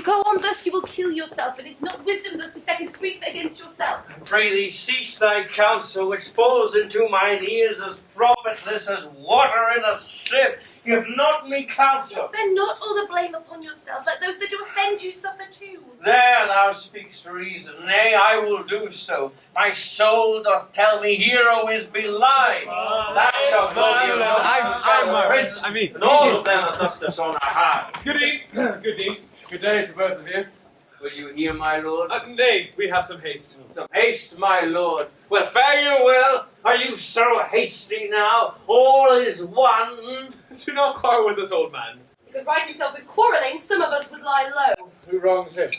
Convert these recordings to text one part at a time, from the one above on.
go on thus, you will kill yourself, and it's not wisdom thus to second grief against yourself. I pray thee cease thy counsel, which falls into mine ears as profitless as water in a sieve. Give not me counsel. Bear not all the blame upon yourself. Let those that do offend you suffer too. There thou speakst reason. Nay, I will do so. My soul doth tell me Hero is belied. That shall Claudio I'm Prince, I mean, and all of them that thus dishonor hard. Good evening. Good evening. Good day to both of you. Will you hear, my lord? Nay, we have some haste. Some haste, my lord. Well, fare you well. Are you so hasty now? All is one. Do not quarrel with this old man. He could right himself with quarrelling, some of us would lie low. Who wrongs him?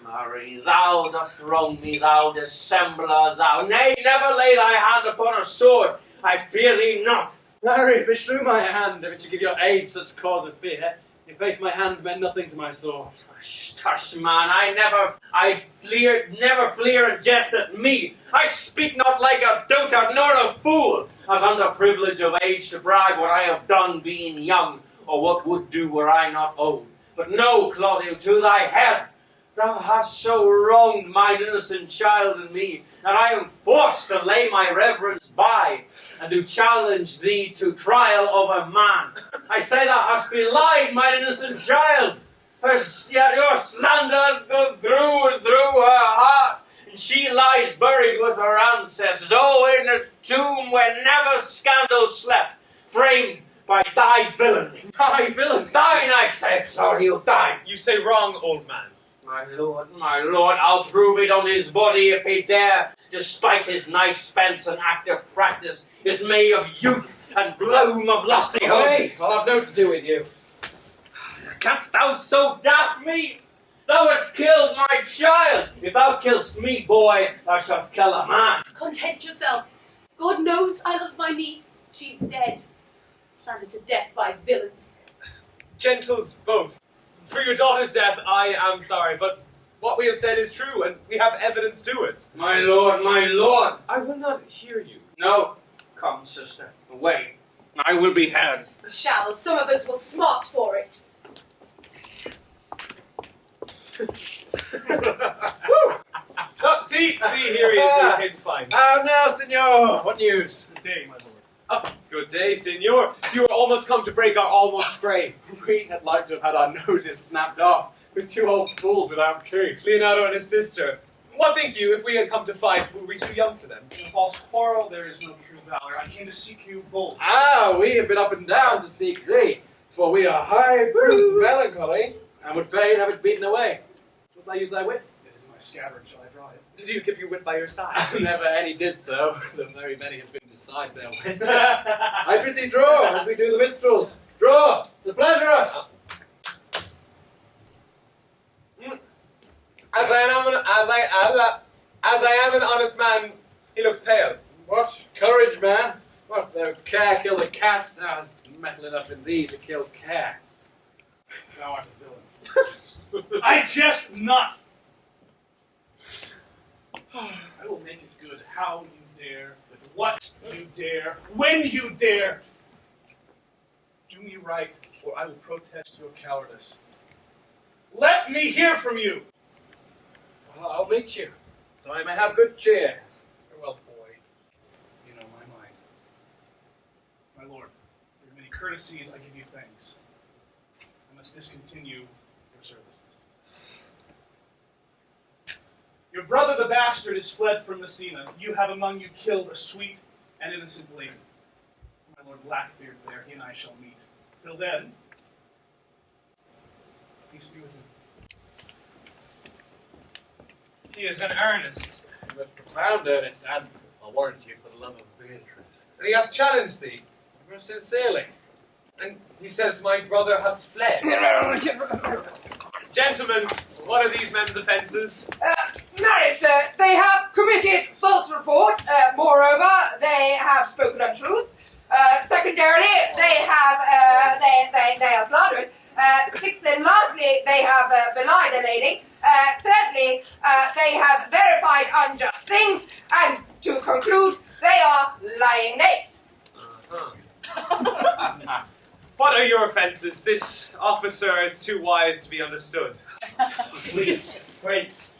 Mary, thou dost wrong me, thou dissembler, thou. Nay, never lay thy hand upon a sword. I fear thee not. Larry, beshrew my hand if it should give your aid such cause of fear. In faith, my hand meant nothing to my sword. Tush, man, never fleer and jest at me. I speak not like a dotard nor a fool, as under privilege of age to brag what I have done being young, or what would do were I not old. But know, Claudio, to thy head, thou hast so wronged mine innocent child and me, that I am forced to lay my reverence by, and to challenge thee to trial of a man. I say thou hast belied mine innocent child. Your slander hath gone through and through her heart, and she lies buried with her ancestors, in a tomb where never scandal slept, framed by thy villainy. Thy villain! Thine, I say, Claudio, thine. You say wrong, old man. My lord, I'll prove it on his body if he dare, despite his nice spence and active practice, is made of youth and bloom of lusty hope. Hey, I'll have no to do with you. Canst thou so daff me? Thou hast killed my child. If thou killst me, boy, thou shalt kill a man. Content yourself. God knows I love my niece. She's dead. Slandered to death by villains. Gentles both. For your daughter's death, I am sorry, but what we have said is true, and we have evidence to it. My lord, my lord. I will not hear you. No. Come, sister, away. I will be had. We shall. Some of us will smart for it. Oh, see, here he is. He came fine. Now, senor, what news? Good day, my lord. Oh, good day, senor. You are almost come to break our almost fray. We had like to have had our noses snapped off with two old fools without king. Leonardo and his sister. What think you, if we had come to fight, were we too young for them? In a false quarrel, there is no true valor. I came to seek you both. We have been up and down to seek thee, for we are high proof melancholy, and would fain have it beaten away. Wilt thou use thy wit? It is my scabbard. Shall I draw it? Did you keep your wit by your side? Never any did so, though very many have been beside their wit. I bid thee draw, as we do the minstrels. Draw, to pleasure us. As I am an honest man, he looks pale. What courage, man? What, though care kill the cat, thou hast metal enough in thee to kill care. Thou art a villain. I jest not. I will make it good. How you dare, with what you dare, when you dare. Do me right, or I will protest your cowardice. Let me hear from you. Well, I'll meet you, so I may have good cheer. Farewell, boy. You know my mind. My lord, for your many courtesies, I give you thanks. I must discontinue your service. Your brother the bastard is fled from Messina. You have among you killed a sweet and innocent lady. My lord Blackbeard there, he and I shall meet. Till then, peace be with him. He is in earnest. With profound earnest, and I'll warrant you for the love of Beatrice. And he hath challenged thee. Most sincerely. And he says my brother has fled. Gentlemen, what are these men's offences? Marry, sir, they have committed false report. Moreover, they have spoken untruths. Secondarily, they have they are slanderers. Sixth and lastly, they have belied a lady. Thirdly, they have verified unjust things. And to conclude, they are lying knaves. What are your offences? This officer is too wise to be understood. Sweet prince,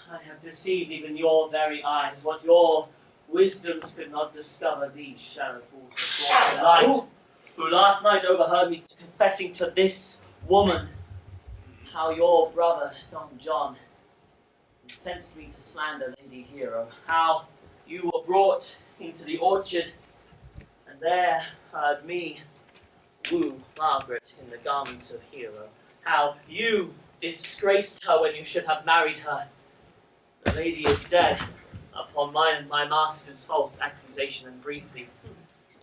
I have deceived even your very eyes. What your wisdoms could not discover, these shallow fools have brought to light, who last night overheard me confessing to this woman how your brother, Don John, incensed me to slander Lady Hero, how you were brought into the orchard, and there heard me woo Margaret in the garments of Hero, how you disgraced her when you should have married her. The lady is dead, upon mine and my master's false accusation, and briefly,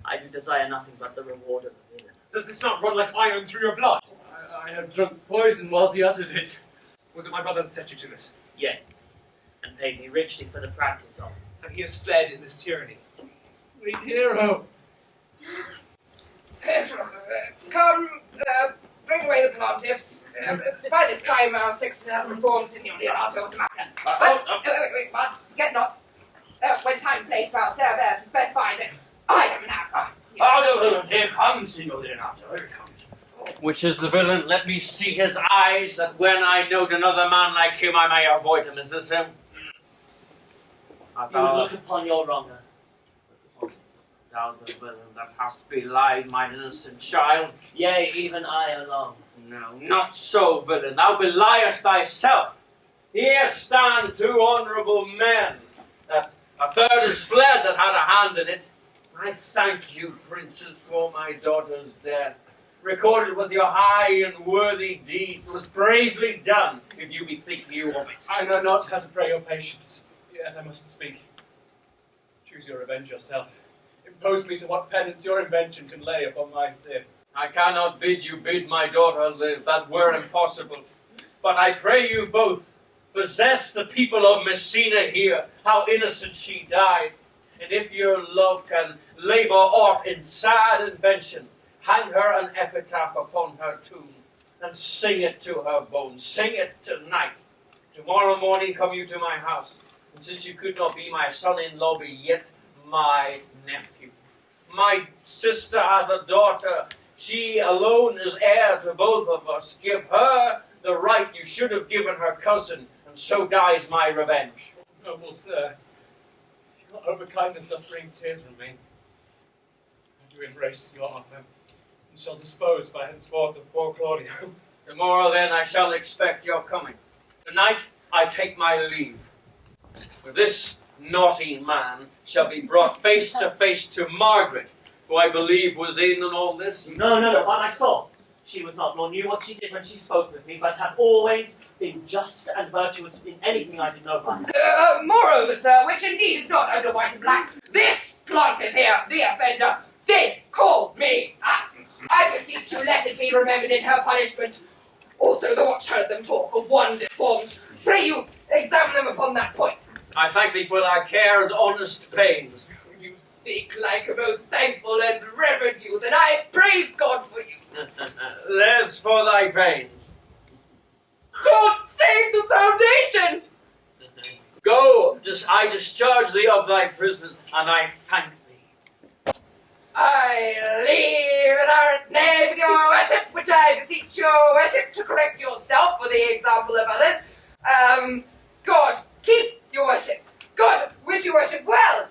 I do desire nothing but the reward of the villain. Does this not run like iron through your blood? I have drunk poison whilst he uttered it. Was it my brother that set you to this? Yea, and paid me richly for the practice of it. And he has fled in this tyranny. Sweet Hero. Come, bring away the plantiffs. By this time, our Sexton has reformed Signor Leonardo the matter. Wait, forget not. When time and place shall serve to specify that I am an ass. Oh, no, here comes Signor Leonardo, here he comes. Which is the villain? Let me see his eyes, that when I note another man like him, I may avoid him. Is this him? You would look upon your wronger. Thou the villain that hast belied mine innocent child. Yea, even I alone. No, not so, villain. Thou beliest thyself. Here stand two honourable men. That a third is fled that had a hand in it. I thank you, princes, for my daughter's death. Recorded with your high and worthy deeds, was bravely done, if you bethink you of it. I know not how to pray your patience, yet I must speak. Choose your revenge yourself. Impose me to what penance your invention can lay upon my sin. I cannot bid you bid my daughter live, that were impossible. But I pray you both, possess the people of Messina here, how innocent she died. And if your love can labour aught in sad invention, hang her an epitaph upon her tomb, and sing it to her bones. Sing it tonight. Tomorrow morning come you to my house, and since you could not be my son-in-law, be yet my nephew. My sister hath a daughter. She alone is heir to both of us. Give her the right you should have given her cousin, and so dies my revenge. Noble sir, your overkindness doth bring tears from me. I do embrace your offer, and shall dispose by henceforth of poor Claudio. Tomorrow then I shall expect your coming. Tonight I take my leave. For this naughty man shall be brought face to face to Margaret, who I believe was in on all this. No, what I saw. She was not, nor knew what she did when she spoke with me, but have always been just and virtuous in anything I did know by. Moreover, sir, which indeed is not under white and black, this plantive here, the offender, did call me ass. I beseech you let it be remembered in her punishment. Also, the watch heard them talk of one deformed. Pray you, examine them upon that point. I thank thee for thy care and honest pains. You speak like a most thankful and reverend youth, and I praise God for you. There's for thy pains. God save the foundation! Go, I discharge thee of thy prisoners, and I thank thee. I leave in our name with your worship, which I beseech your worship to correct yourself for the example of others. God keep your worship. God wish your worship well.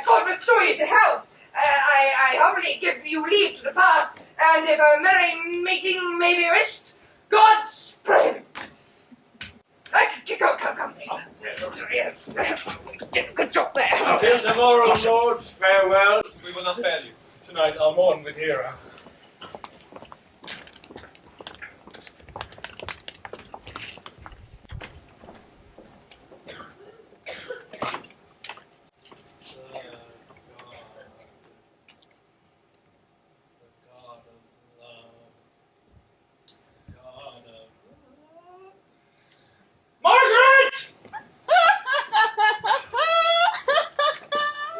God restore you to health. I humbly give you leave to depart, and if a merry meeting may be wished, God's prohibit. Come. Good job there. Till tomorrow, lords, farewell. We will not fail you. Tonight I'll mourn with Hero. Margaret!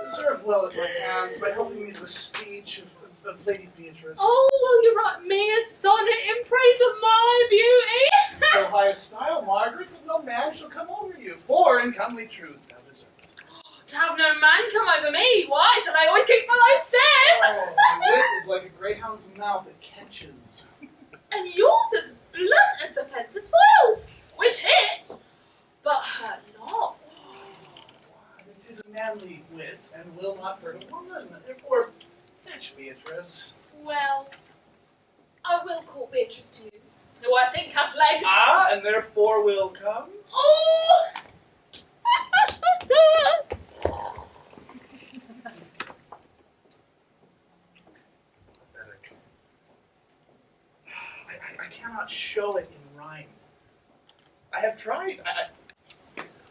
Serve well at my hands by helping me to the speech of Lady Beatrice. Oh, will you write me a sonnet in praise of my beauty? So high a style, Margaret, that no man shall come over you. For in comely truth thou deservest. To have no man come over me, why shall I always keep below stairs? Oh, my wit is like a greyhound's mouth that catches. And yours is blunt as the fencer's foils, which hit, but hurt not. It is a manly wit, and will not hurt a woman. Therefore, fetch Beatrice. Well, I will call Beatrice to you, who I think hath legs. Ah, and therefore will come? Oh! Pathetic. I cannot show it in rhyme. I have tried.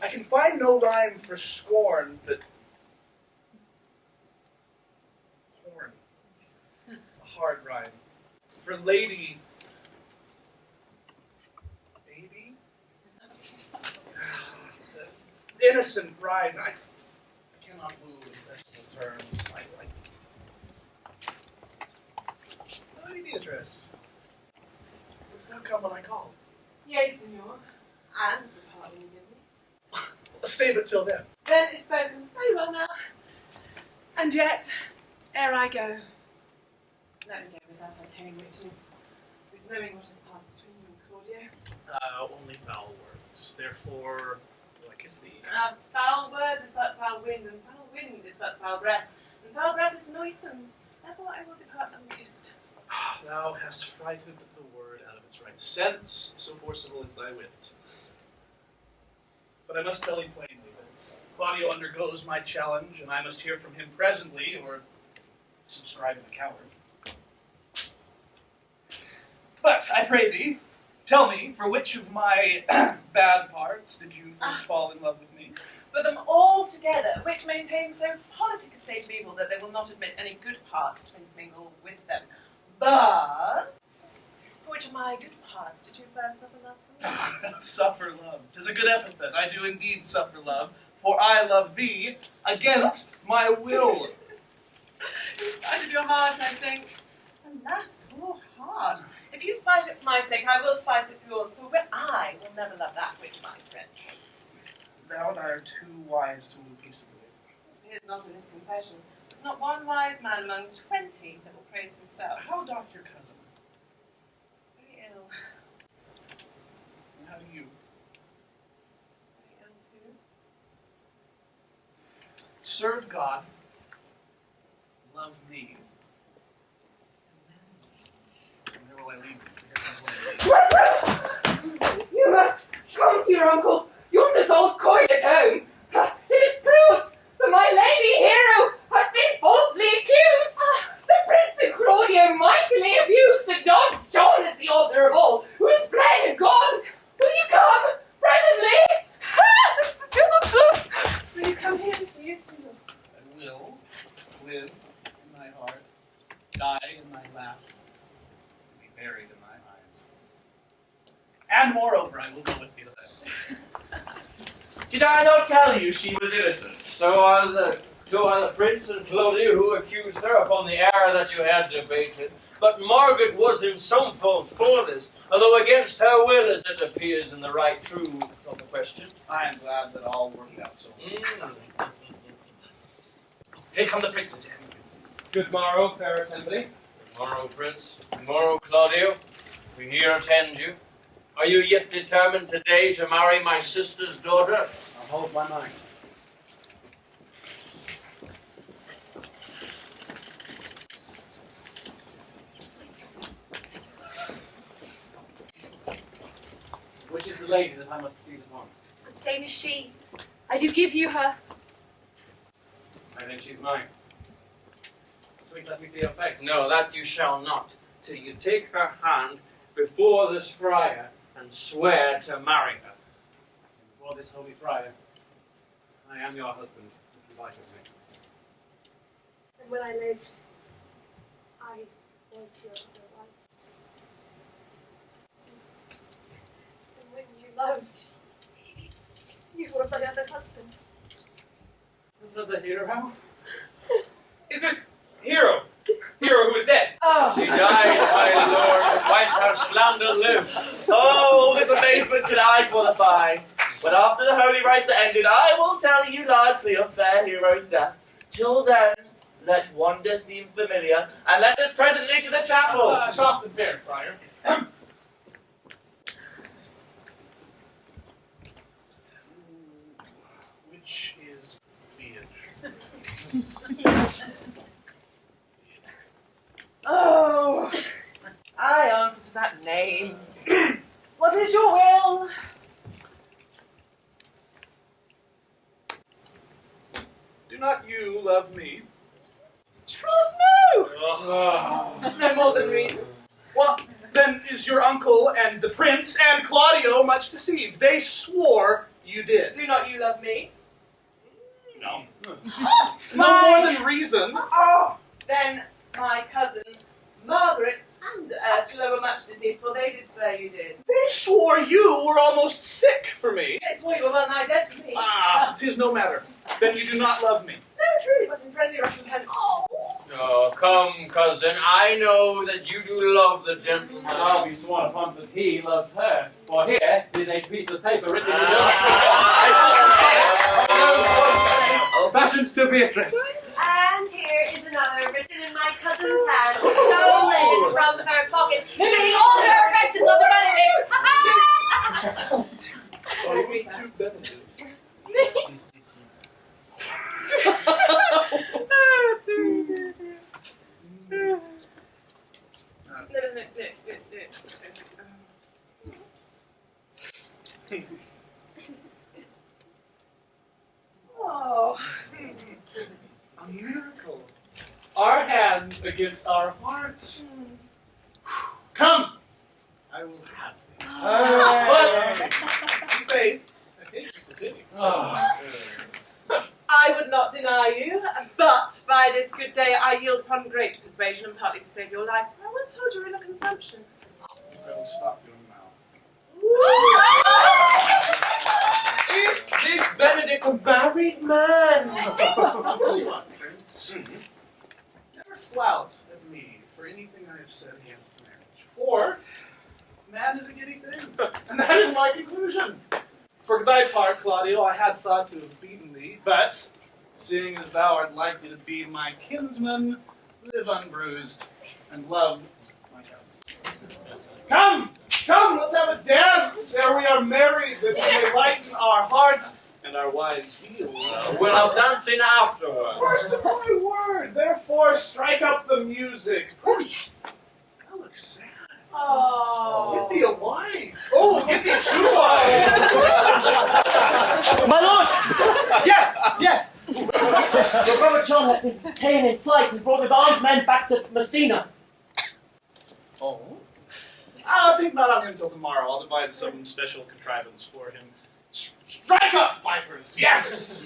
I can find no rhyme for scorn, but horn. A hard rhyme. For lady, baby? Innocent rhyme. I cannot woo in festival terms. Lady Beatrice, wouldst thou come when I call? Yea, Signor, and the pardon you give me. Stay but till then. Then is spoken very well now. And yet, ere I go, let me go without unclean riches, with knowing what has passed between you and Claudio. Only foul words. Therefore, will I kiss thee? Foul words is but foul wind, and foul wind is but foul breath, and foul breath is noisome. Therefore I will depart unkissed. Thou hast frighted the word out of its right sense, so forcible is thy wit. But I must tell thee plainly that Claudio undergoes my challenge, and I must hear from him presently, or subscribe in a coward. But, I pray thee, tell me, for which of my bad parts did you first fall in love with me? For them all together, which maintain so politic a state of evil that they will not admit any good part to intermingle with them. But, for which of my good parts did you first suffer love from me? Suffer love. 'Tis a good epithet. I do indeed suffer love, for I love thee against my will. In spite of your heart, I think. Alas, poor heart. If you spite it for my sake, I will spite it for yours, for I will never love that which my friend hates. Thou and I are too wise to move peaceably. It appears not in this confession. There's not one wise man among 20 that will praise himself. How doth your cousin? Very ill. And how do you? Very ill too. Serve God, love me, and then where will I leave you? Here comes lady. You must come to your uncle yonder's old coin at home. It is proved that my lady hero hath been falsely accused. The prince and Claudio mightily abused the dog John is the author of all, who is fled and gone. Will you come presently? Will you come here and see you soon? I will live in my heart, die in my lap, and be buried in my eyes. And moreover, I will go with thee to that. Did I not tell you she was innocent? So are the prince and Claudio who accused her upon the error that you had debated. But Margaret was in some fault for this, although against her will, as it appears in the right true of the question. I am glad that all worked out so well. Here come the princes, here come the princes. Good morrow, fair assembly. Good morrow, prince. Good morrow, Claudio. We here attend you. Are you yet determined today to marry my sister's daughter? I'll hold my mind. Which is the lady that I must seize upon? The same as she. I do give you her. I think she's mine. Sweet, let me see her face. No, that you shall not, till you take her hand before this friar and swear to marry her. Before this holy friar, I am your husband, if you like with me. And when I lived, I was your other wife. And when you loved, you were my other husband. Another hero? Is this Hero? Hero who is dead? Oh, She died, my lord, but whilst her slander lived. Oh, this amazement can I qualify. But after the holy rites are ended, I will tell you largely of fair Hero's death. Till then, let wonder seem familiar, and let us presently to the chapel. Soft and fair, friar. love me? Troth, no! No more than reason. What then is your uncle and the prince and Claudio much deceived? They swore you did. Do not you love me? No. No more than reason. Oh, then my cousin Margaret and Ursula were much deceived, for they did swear you did. They swore you were almost sick for me. They swore you were well nigh dead for me. Ah, 'tis no matter. Then you do not love me. No, truly, but in friendly recompense. Oh, come, cousin, I know that you do love the gentleman. And I'll be sworn upon that he loves her. For here is a piece of paper written in fashioned to Beatrice. And here is another written in my cousin's hand, stolen from her pocket, saying all her affections on the Benedict. Oh, you mean to Benedict. Oh. A miracle. Our hands against our hearts. Come! I will have thee. Babe, I think it's a pity. I would not deny you, but by this good day I yield upon great persuasion and partly to save your life. I once told you in a consumption. I will stop your mouth. Is this Benedick a married man? I'll tell you what, Prince. Never flout at me for anything I have said against marriage. For man is a giddy thing. And that is my conclusion. For thy part, Claudio, I had thought to have beaten thee, but seeing as thou art likely to be my kinsman, live unbruised and love my cousin. Come! Come, let's have a dance ere we are married, that we may lighten our hearts and our wives' heels. We'll have dancing afterwards. First of my word, therefore strike up the music. That looks sad. Oh. Get thee a wife. Oh, get thee 2 wives. My lord! Yes, yes. Your brother John has been taken in flight and brought with armed men back to Messina. Oh? I'll think not on him till tomorrow. I'll devise some special contrivance for him. Strike up, pipers! Yes!